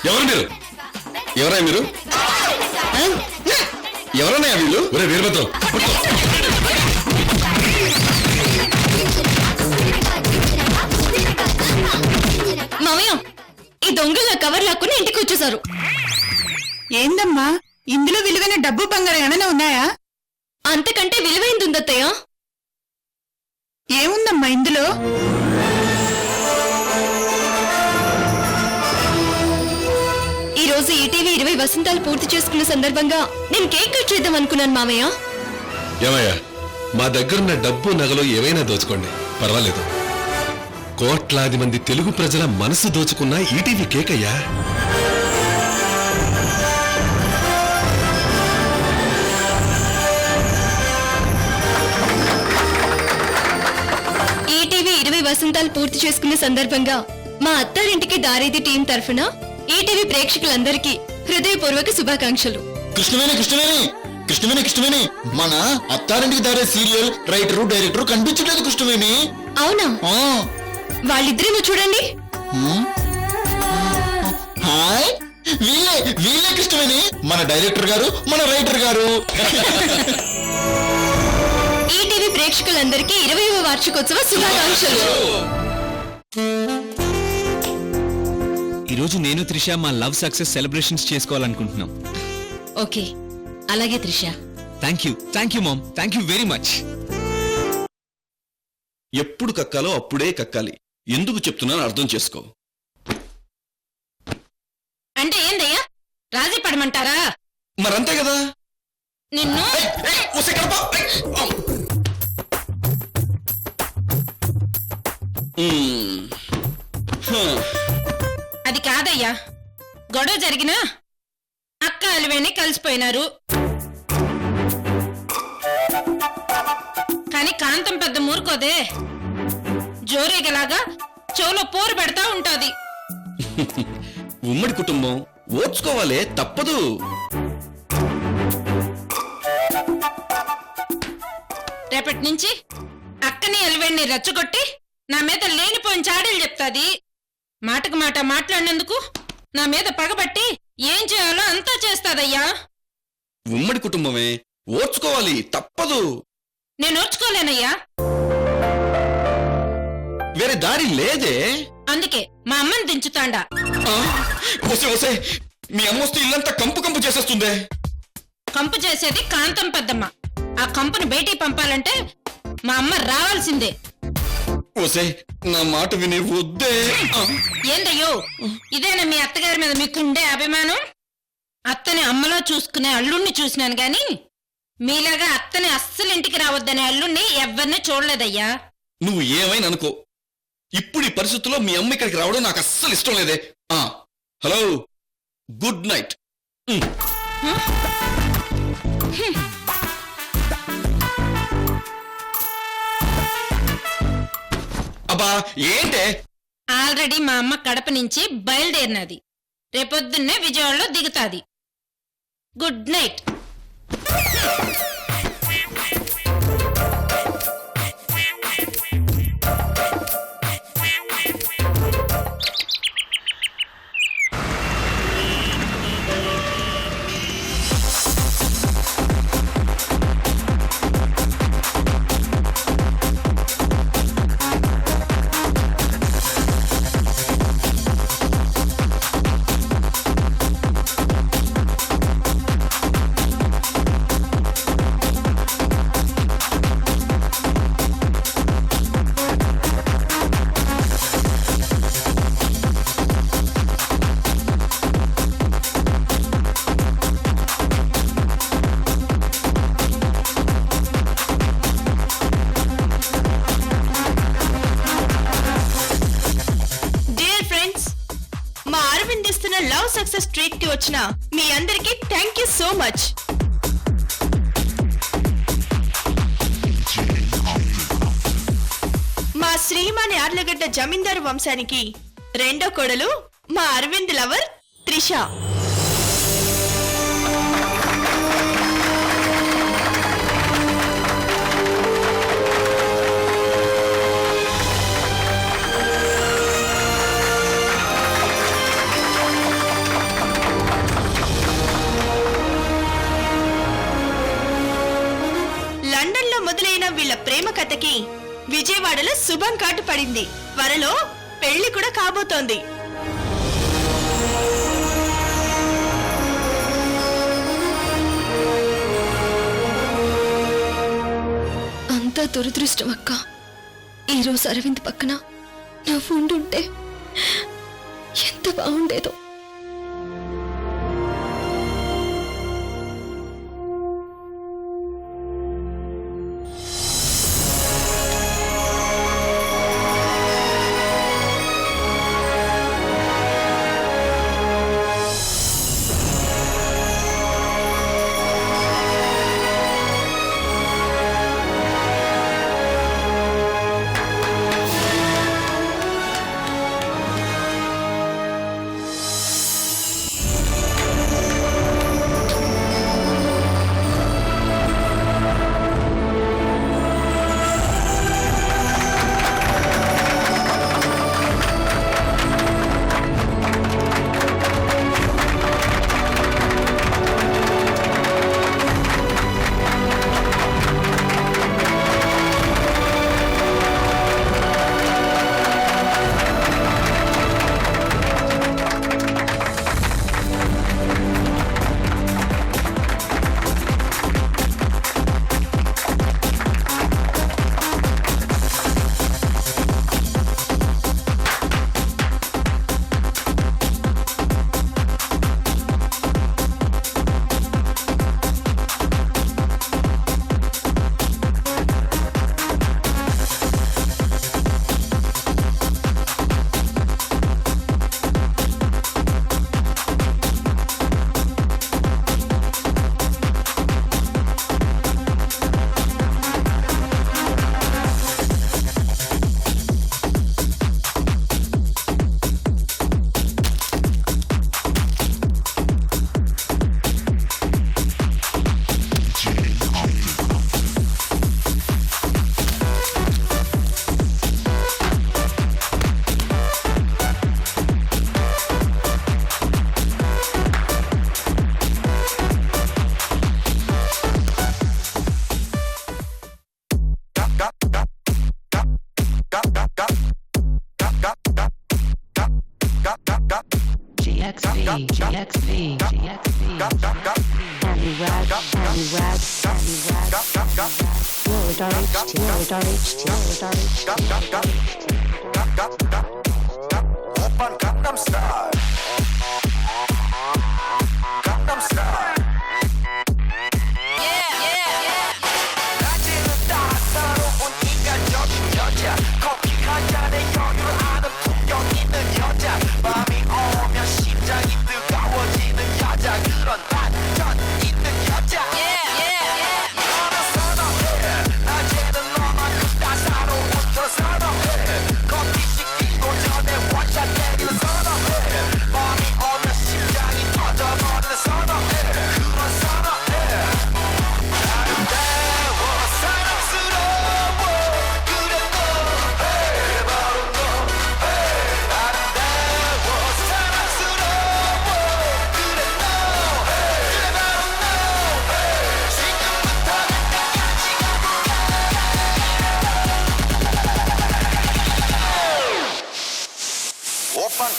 ఎవరు మీరు? ఎవరా మీరు? ఎవరన్నాయా వీళ్ళు? ఒరే వీరభద్రం, మామయ్య, ఈ దొంగల కవర్ లాక్కుని ఇంటికి వచ్చేసారు. ఏందమ్మా, ఇందులో విలువైన డబ్బు బంగారం ఏమైనా ఉన్నాయా? అంతకంటే విలువైంది ఉందత్తయ్య. ఏముందమ్మా ఇందులో? ఈ రోజు ఈటీవీ 20 వసంతాలు పూర్తి చేసుకున్న సందర్భంగా నేను కేక్ కట్ చేద్దాం అనుకున్నాను మామయ్య. ఏమయ్యా, మా దగ్గరున్న డబ్బు నగలు ఏవైనా దోచుకోండి, పర్వాలేదు. కోట్లాది మంది తెలుగు ప్రజల మనసు దోచుకున్న ఈటీవీ కేక్ అయ్యా. ఈటీవీ 20 వసంతాలు పూర్తి చేసుకున్న సందర్భంగా మా అత్తారింటికి దారేది టీం తరఫున ఈటీవీ ప్రేక్షకులందరికీ హృదయపూర్వక శుభాకాంక్షలు. కృష్ణవేణి మన అత్తారింటికి దారే సీరియల్ రైటరు డైరెక్టర్ కనిపించలేదు కృష్ణవేణి. అవునా? వాళ్ళిద్దరేమో చూడండి. హాయ్, వీళ్ళే కృష్ణవేణి, మన డైరెక్టర్ గారు, మన రైటర్ గారు. ఈటీవీ ప్రేక్షకులందరికీ 20వ వార్షికోత్సవ శుభాకాంక్షలు. ఈరోజు నేను త్రిష మా లవ్ సక్సెస్ సెలబ్రేషన్స్ చేసుకోవాలనుకుంటున్నాం. ఓకే, అలాగే Trisha. Thank you ma'am, thank you very much. ఎప్పుడు కక్కాలో అప్పుడే కక్కాలి. ఎందుకు చెప్తున్నాను అర్థం చేసుకో. అంటే ఏందయ్యా, రాజీ పడమంటారా? మరంతే కదా. నిన్ను అది కాదయ్యా, గొడవ జరిగినా అక్క అలివేణి కలిసిపోయినారు. కానీ కాంతం పెద్ద మూరుకోదే, జోరేగలాగా చెవులో పోరు పెడతా ఉంటాది. ఉమ్మడి కుటుంబం, ఓర్చుకోవాలే, తప్పదు. రేపటి నుంచి అక్కని అలివేణ్ణి రెచ్చగొట్టి నా మీద లేనిపోయిన చాడీలు చెప్తాది. మాటకు మాట మాట్లాడినందుకు నా మీద పగబట్టి ఏం చేయాలో అంతా చేస్తాదయ్యా. ఉమ్మడి కుటుంబమే, ఓర్చుకోవాలి, తప్పదు. నేను ఓర్చుకోలేనయ్యా. వేరే దారి లేదే. అందుకే మా అమ్మని దించుతాండా. ఒసే మీ అమ్మొస్తే ఇల్లంతా కంపు చేసేస్తుందే. కంపు చేసేది కాంతం పెద్దమ్మ. ఆ కంపుని బయటికి పంపాలంటే మా అమ్మ రావాల్సిందే. ఒసే నా మాట విని వద్దే. ఏందయ్యో, ఇదేనా మీ అత్తగారి మీద మీకుండే అభిమానం? అత్తని అమ్మలో చూసుకునే అల్లుణ్ణి చూసినాను గాని మీలాగా అత్తని అస్సలు ఇంటికి రావద్దనే అల్లుణ్ణి ఎవరిని చూడలేదయ్యా. నువ్వు ఏమైనా అనుకో, ఇప్పుడు ఈ పరిస్థితుల్లో మీ అమ్మ ఇక్కడికి రావడం నాకు అస్సలు ఇష్టం లేదే. Hello, good night. అబ్బా ఏంటే? ఆల్రెడీ మా అమ్మ కడప నుంచి బయలుదేరినది. రేపొద్దున్నే విజయవాడలో దిగుతాది. Good night. Love success treat కి వచ్చిన మీ అందరికీ థ్యాంక్ యూ సో మచ్. మా శ్రీమాని ఆర్లగడ్డ జమీందారు వంశానికి రెండో కోడలు మా అరవింద్ లవర్ త్రిష. విజయవాడలో శుభం కాటు పడింది. త్వరలో పెళ్లి కూడా కాబోతోంది. అంతా దురదృష్టం అక్క. ఈరోజు అరవింద్ పక్కన నువ్వు ఉండుంటే ఎంత బాగుండేదో.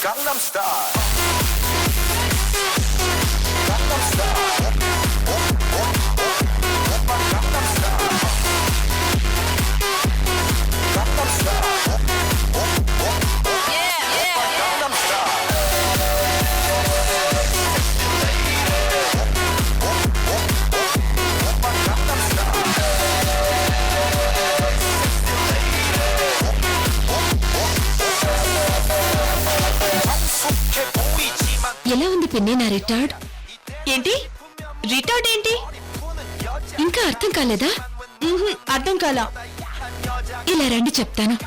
Gangnam Style. Gangnam Style. Gangnam Style. Gangnam Style. Gangnam Style. ఎలా ఉంది పిన్ని నా రిటార్డ్? ఏంటి రిటార్డ్ ఏంటి? ఇంకా అర్థం కాలేదా? అర్థం కాలా. ఇలా రండి చెప్తాను.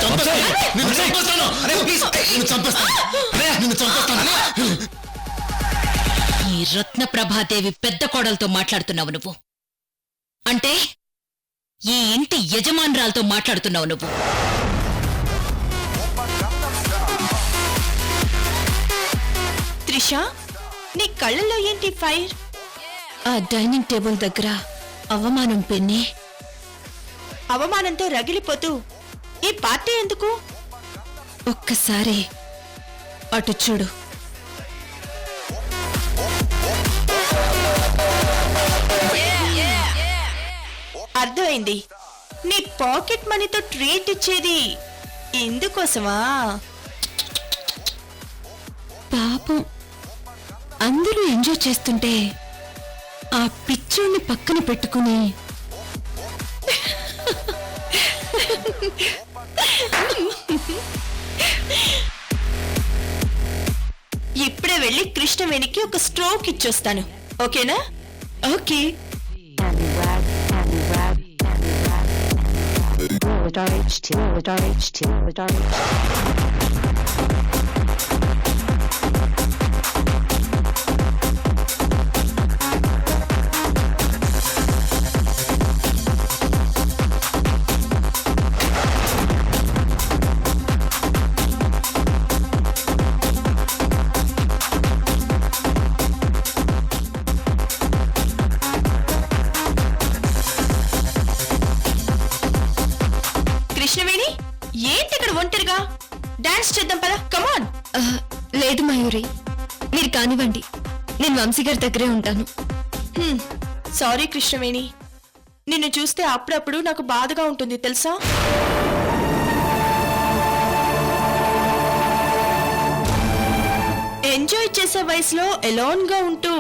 చంపేస్తాను. నిన్ను చంపేస్తాను. ఈ రత్నప్రభాదేవి పెద్ద కోడలతో మాట్లాడుతున్నావు నువ్వు అంటే ఈ ఇంటి యజమానురాలతో మాట్లాడుతున్నావు నువ్వు. త్రిష, నీ కళ్ళల్లో ఏంటి ఫైర్? ఆ డైనింగ్ టేబుల్ దగ్గర అవమానం పిన్ని. అవమానంతో రగిలిపోతూ ఈ పార్టీ ఎందుకు? ఒక్కసారి అటు చూడు. అర్థమైంది. నీ పాకెట్ మనీతో ట్రీట్ ఇచ్చేది ఇందుకోసమా? పాపం అందరూ ఎంజాయ్ చేస్తుంటే ఆ పిచ్చోడిని పక్కన పెట్టుకుని ఇప్పుడే వెళ్ళి కృష్ణవేణికి ఒక స్ట్రోక్ ఇచ్చొస్తాను, ఓకేనా? ఓకే. కృష్ణవేణి, ఏంటి ఇక్కడ ఒంటరిగా? డాన్స్ చేద్దాం పదా, కమాన్. లేదు మయూరి, మీరు కానివ్వండి, నేను వంశీ గారి దగ్గరే ఉంటాను. సారీ కృష్ణవేణి, నిన్ను చూస్తే అప్పుడప్పుడు నాకు బాధగా ఉంటుంది తెలుసా? ఎంజాయ్ చేసే వయసులో ఎలోన్ గా ఉంటూ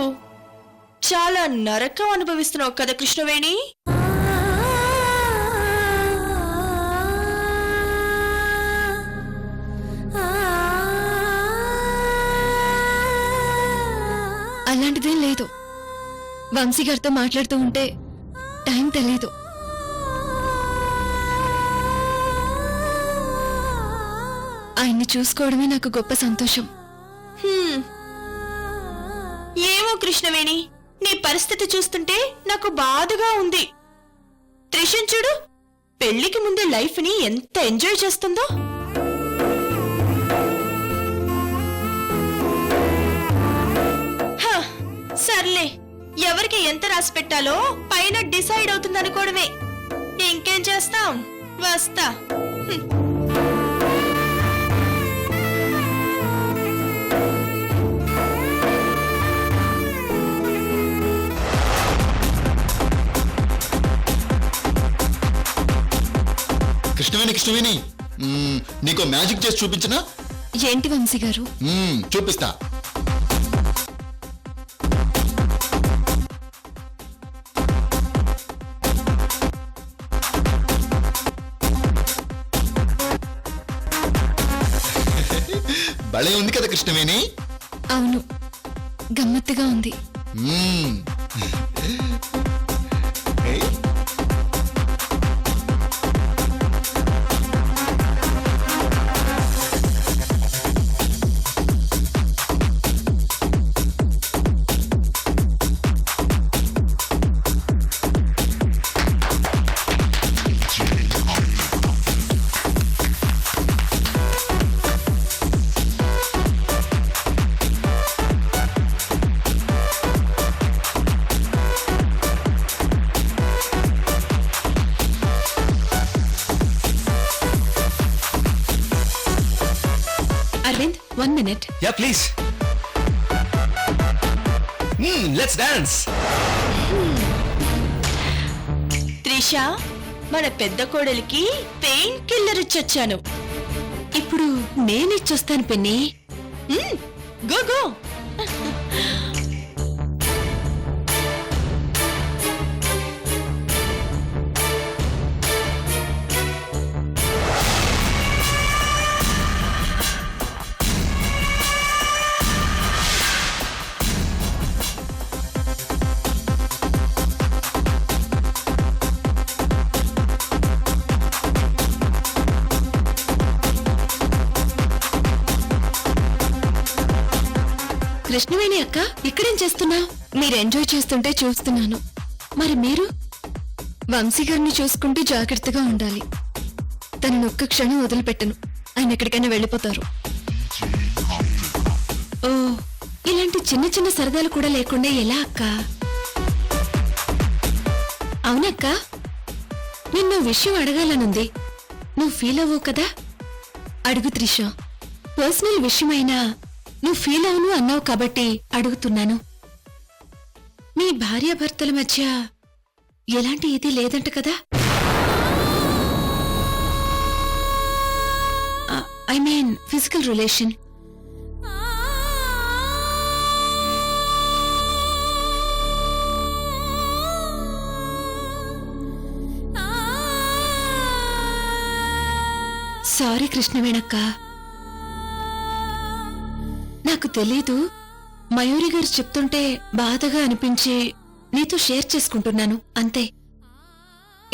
చాలా నరకం అనుభవిస్తున్నావు కదా కృష్ణవేణి. అలాంటిదేం లేదు. వంశీ గారితో మాట్లాడుతూ ఉంటే టైం తెలియదు. ఆయన్ని చూసుకోవడమే నాకు గొప్ప సంతోషం. ఏమో కృష్ణవేణి, నీ పరిస్థితి చూస్తుంటే నాకు బాధగా ఉంది. త్రిషన్ చూడు, పెళ్లికి ముందు లైఫ్ ని ఎంత ఎంజాయ్ చేస్తుందో. సర్లే, ఎవరికి ఎంత రాసి పెట్టాలో పైన డిసైడ్ అవుతుంది అనుకోవడమే. ఇంకేం చేస్తాం, వస్తా. కృష్ణవేణి, నీకో మ్యాజిక్ చేసి చూపించినా? ఏంటి వంశీ గారు? చూపిస్తా. భలే ఉంది కదా కృష్ణవేణి? అవును, గమ్మత్తుగా ఉంది. Aravind, 1 minute. Yeah please. Let's dance. Trisha, మన పెద్ద కోడలికి పెయిన్ కిల్లర్ ఇచ్చొచ్చాను. ఇప్పుడు నేనిచ్చొస్తాను పిన్ని. Go go. కృష్ణవేణి అక్క ఇక్కడేం చేస్తున్నావు? మీరు ఎంజాయ్ చేస్తుంటే చూస్తున్నాను. మరి మీరు? వంశీ గారిని చూసుకుంటూ జాగ్రత్తగా ఉండాలి. తనను ఒక్క క్షణం వదిలిపెట్టను. ఆయన ఎక్కడికైనా వెళ్ళిపోతారు. ఓ, ఇలాంటి చిన్న చిన్న సరదాలు కూడా లేకుండా ఎలా అక్క? అవునక్క, నిన్ను విషయం అడగాలనుంది. నువ్వు ఫీల్ అవ్వవు కదా? అడుగు త్రిష. పర్సనల్ విషయమైనా నువ్వు ఫీల్ అవును అన్నావు కాబట్టి అడుగుతున్నాను. మీ భార్యాభర్తల మధ్య ఎలాంటి ఇది లేదంట కదా? I mean physical relation. Sorry కృష్ణవేణక్క, నాకు తెలీదు. మయూరి గారు చెప్తుంటే బాధగా అనిపించి నీతో షేర్ చేసుకుంటున్నాను అంతే.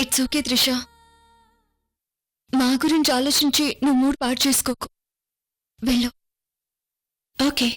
It's okay Trisha. మా గురించి ఆలోచించి నువ్వు మూడు పాడు చేసుకోకు. వెళ్ళు. ఓకే.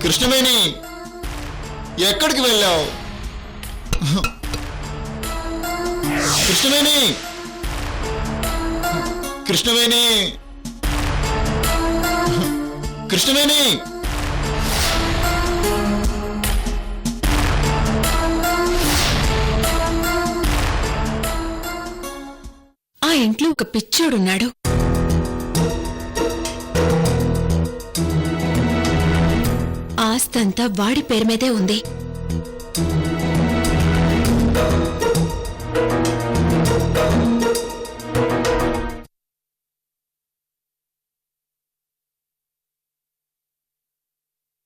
కృష్ణవేణి ఎక్కడికి వెళ్ళావు? కృష్ణవేణి కృష్ణవేణి కృష్ణవేణి ఆ ఇంట్లో ఒక పిచ్చోడున్నాడు. ఆస్తంతా వాడి పేరు మీదే ఉంది.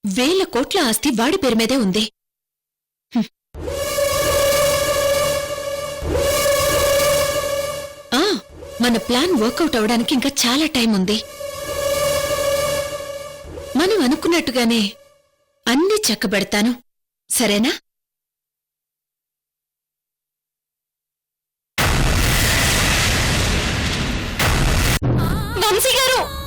వేల కోట్ల ఆస్తి వాడి పేరు మీదే ఉంది. ఆ, మన ప్లాన్ వర్కౌట్ అవడానికి ఇంకా చాలా టైం ఉంది. మనం అనుకున్నట్టుగానే అన్నీ చక్కబెడతాను, సరేనా? వంశీ గారు!